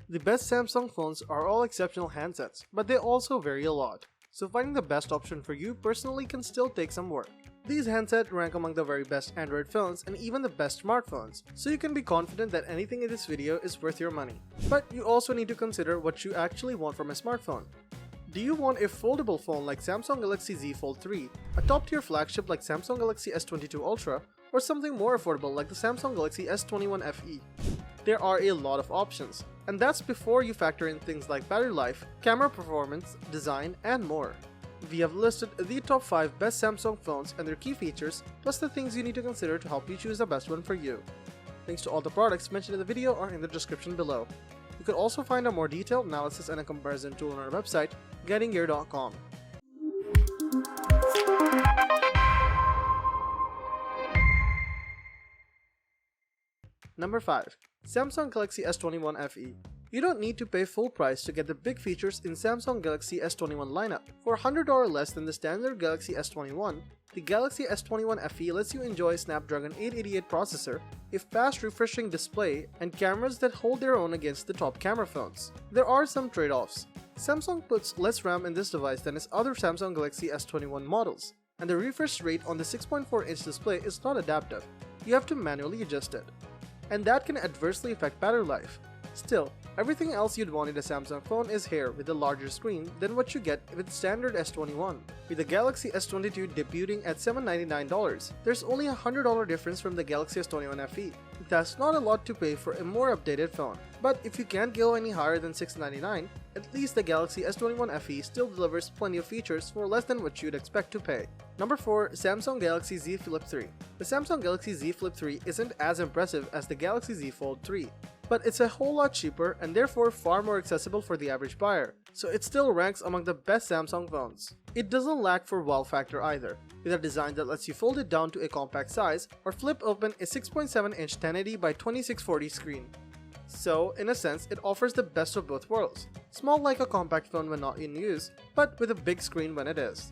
The best Samsung phones are all exceptional handsets, but they also vary a lot, so finding the best option for you personally can still take some work. These handsets rank among the very best Android phones and even the best smartphones, so you can be confident that anything in this video is worth your money. But you also need to consider what you actually want from a smartphone. Do you want a foldable phone like Samsung Galaxy Z Fold 3, a top-tier flagship like Samsung Galaxy S22 Ultra, or something more affordable like the Samsung Galaxy S21 FE? There are a lot of options, and that's before you factor in things like battery life, camera performance, design, and more. We have listed the top 5 best Samsung phones and their key features, plus the things you need to consider to help you choose the best one for you. Links to all the products mentioned in the video are in the description below. You could also find a more detailed analysis and a comparison tool on our website, gettinggear.com. Number 5. Samsung Galaxy S21 FE. You don't need to pay full price to get the big features in Samsung Galaxy S21 lineup. For $100 less than the standard Galaxy S21, the Galaxy S21 FE lets you enjoy a Snapdragon 888 processor, a fast refreshing display, and cameras that hold their own against the top camera phones. There are some trade-offs. Samsung puts less RAM in this device than its other Samsung Galaxy S21 models, and the refresh rate on the 6.4-inch display is not adaptive. You have to manually adjust it, and that can adversely affect battery life. Still, everything else you'd want in a Samsung phone is here with a larger screen than what you get with standard S21. With the Galaxy S22 debuting at $799, there's only a $100 difference from the Galaxy S21 FE. That's not a lot to pay for a more updated phone. But if you can't go any higher than $699, at least the Galaxy S21 FE still delivers plenty of features for less than what you'd expect to pay. Number 4. Samsung Galaxy Z Flip 3. The Samsung Galaxy Z Flip 3 isn't as impressive as the Galaxy Z Fold 3, but it's a whole lot cheaper and therefore far more accessible for the average buyer, so it still ranks among the best Samsung phones. It doesn't lack for wow factor either, with a design that lets you fold it down to a compact size or flip open a 6.7-inch 1080 by 2640 screen. So, in a sense, it offers the best of both worlds. Small like a compact phone when not in use, but with a big screen when it is.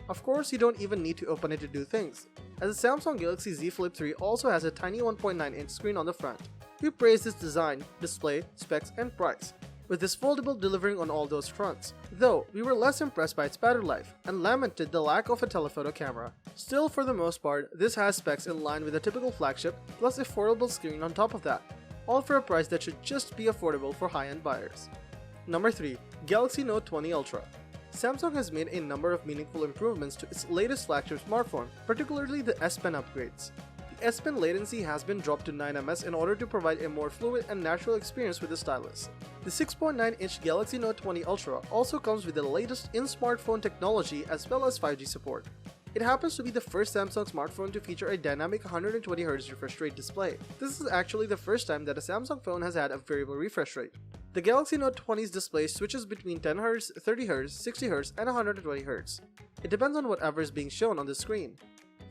Of course, you don't even need to open it to do things, as the Samsung Galaxy Z Flip 3 also has a tiny 1.9-inch screen on the front. We praise its design, display, specs, and price, with this foldable delivering on all those fronts. Though, we were less impressed by its battery life, and lamented the lack of a telephoto camera. Still, for the most part, this has specs in line with a typical flagship, plus a foldable screen on top of that, all for a price that should just be affordable for high-end buyers. Number 3. Galaxy Note 20 Ultra. Samsung has made a number of meaningful improvements to its latest flagship smartphone, particularly the S Pen upgrades. The S Pen latency has been dropped to 9 ms in order to provide a more fluid and natural experience with the stylus. The 6.9-inch Galaxy Note 20 Ultra also comes with the latest in-smartphone technology as well as 5G support. It happens to be the first Samsung smartphone to feature a dynamic 120Hz refresh rate display. This is actually the first time that a Samsung phone has had a variable refresh rate. The Galaxy Note 20's display switches between 10Hz, 30Hz, 60Hz, and 120Hz. It depends on whatever is being shown on the screen.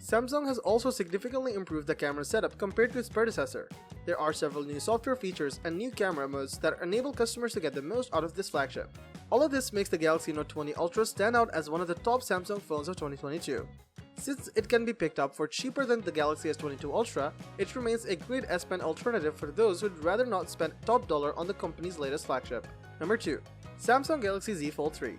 Samsung has also significantly improved the camera setup compared to its predecessor. There are several new software features and new camera modes that enable customers to get the most out of this flagship. All of this makes the Galaxy Note 20 Ultra stand out as one of the top Samsung phones of 2022. Since it can be picked up for cheaper than the Galaxy S22 Ultra, it remains a great S Pen alternative for those who'd rather not spend top dollar on the company's latest flagship. Number 2. Samsung Galaxy Z Fold 3.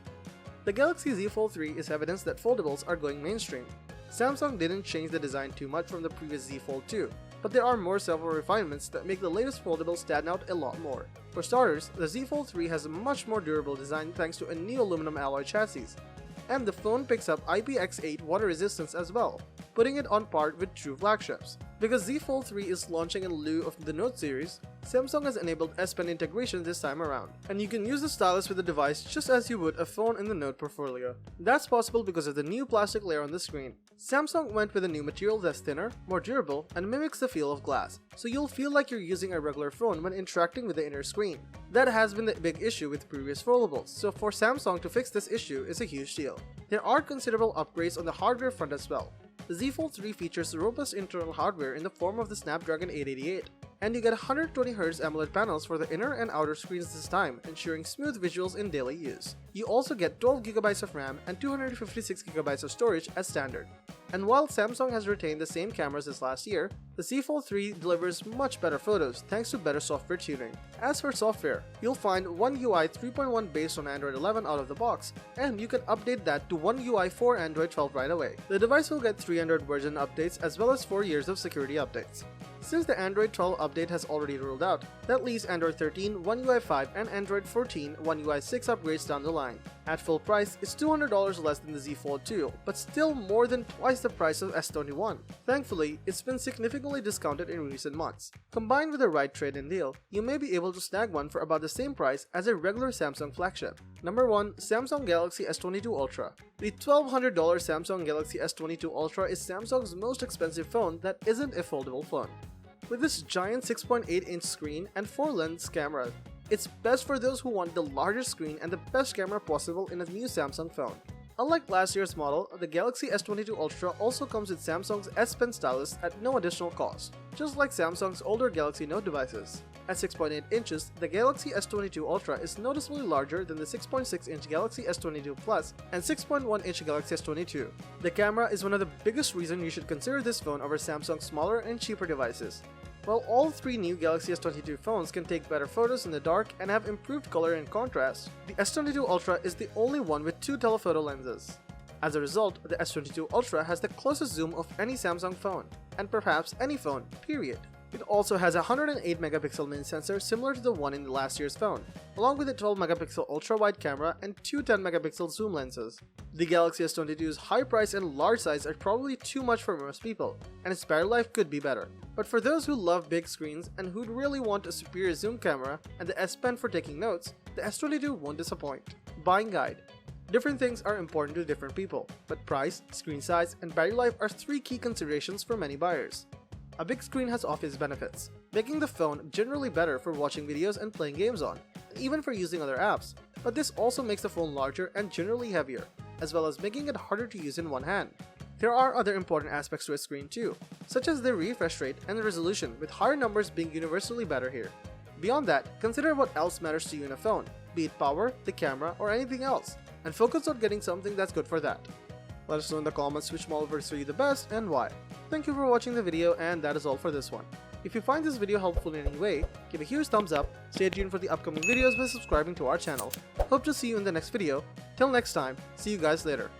The Galaxy Z Fold 3 is evidence that foldables are going mainstream. Samsung didn't change the design too much from the previous Z Fold 2, but there are more several refinements that make the latest foldable stand out a lot more. For starters, the Z Fold 3 has a much more durable design thanks to a new aluminum alloy chassis, and the phone picks up IPX8 water resistance as well, putting it on par with true flagships. Because Z Fold 3 is launching in lieu of the Note series, Samsung has enabled S Pen integration this time around, and you can use the stylus with the device just as you would a phone in the Note portfolio. That's possible because of the new plastic layer on the screen. Samsung went with a new material that's thinner, more durable, and mimics the feel of glass, so you'll feel like you're using a regular phone when interacting with the inner screen. That has been the big issue with previous foldables, so for Samsung to fix this issue is a huge deal. There are considerable upgrades on the hardware front as well. The Z Fold 3 features robust internal hardware in the form of the Snapdragon 888, and you get 120Hz AMOLED panels for the inner and outer screens this time, ensuring smooth visuals in daily use. You also get 12GB of RAM and 256GB of storage as standard. And while Samsung has retained the same cameras as last year, the Z Fold 3 delivers much better photos thanks to better software tuning. As for software, you'll find One UI 3.1 based on Android 11 out of the box, and you can update that to One UI for Android 12 right away. The device will get 3 Android version updates as well as 4 years of security updates. Since the Android 12 update has already ruled out, that leaves Android 13, One UI 5, and Android 14, One UI 6 upgrades down the line. At full price, it's $200 less than the Z Fold 2, but still more than twice the price of S21. Thankfully, it's been significantly discounted in recent months. Combined with the right trade-in deal, you may be able to snag one for about the same price as a regular Samsung flagship. Number 1. Samsung Galaxy S22 Ultra. The $1,200 Samsung Galaxy S22 Ultra is Samsung's most expensive phone that isn't a foldable phone. With this giant 6.8-inch screen and 4-lens camera, it's best for those who want the largest screen and the best camera possible in a new Samsung phone. Unlike last year's model, the Galaxy S22 Ultra also comes with Samsung's S Pen stylus at no additional cost, just like Samsung's older Galaxy Note devices. At 6.8 inches, the Galaxy S22 Ultra is noticeably larger than the 6.6-inch Galaxy S22 Plus and 6.1-inch Galaxy S22. The camera is one of the biggest reasons you should consider this phone over Samsung's smaller and cheaper devices. While all 3 new Galaxy S22 phones can take better photos in the dark and have improved color and contrast, the S22 Ultra is the only one with 2 telephoto lenses. As a result, the S22 Ultra has the closest zoom of any Samsung phone, and perhaps any phone, period. It also has a 108-megapixel main sensor similar to the one in the last year's phone, along with a 12-megapixel ultra-wide camera and 2 10-megapixel zoom lenses. The Galaxy S22's high price and large size are probably too much for most people, and its battery life could be better. But for those who love big screens and who'd really want a superior zoom camera and the S Pen for taking notes, the S22 won't disappoint. Buying guide. Different things are important to different people, but price, screen size, and battery life are 3 key considerations for many buyers. A big screen has obvious benefits, making the phone generally better for watching videos and playing games on, and even for using other apps, but this also makes the phone larger and generally heavier, as well as making it harder to use in one hand. There are other important aspects to a screen too, such as the refresh rate and the resolution, with higher numbers being universally better here. Beyond that, consider what else matters to you in a phone, be it power, the camera, or anything else, and focus on getting something that's good for that. Let us know in the comments which model works for you the best and why. Thank you for watching the video, and that is all for this one. If you find this video helpful in any way, give a huge thumbs up, stay tuned for the upcoming videos by subscribing to our channel. Hope to see you in the next video. Till next time, see you guys later.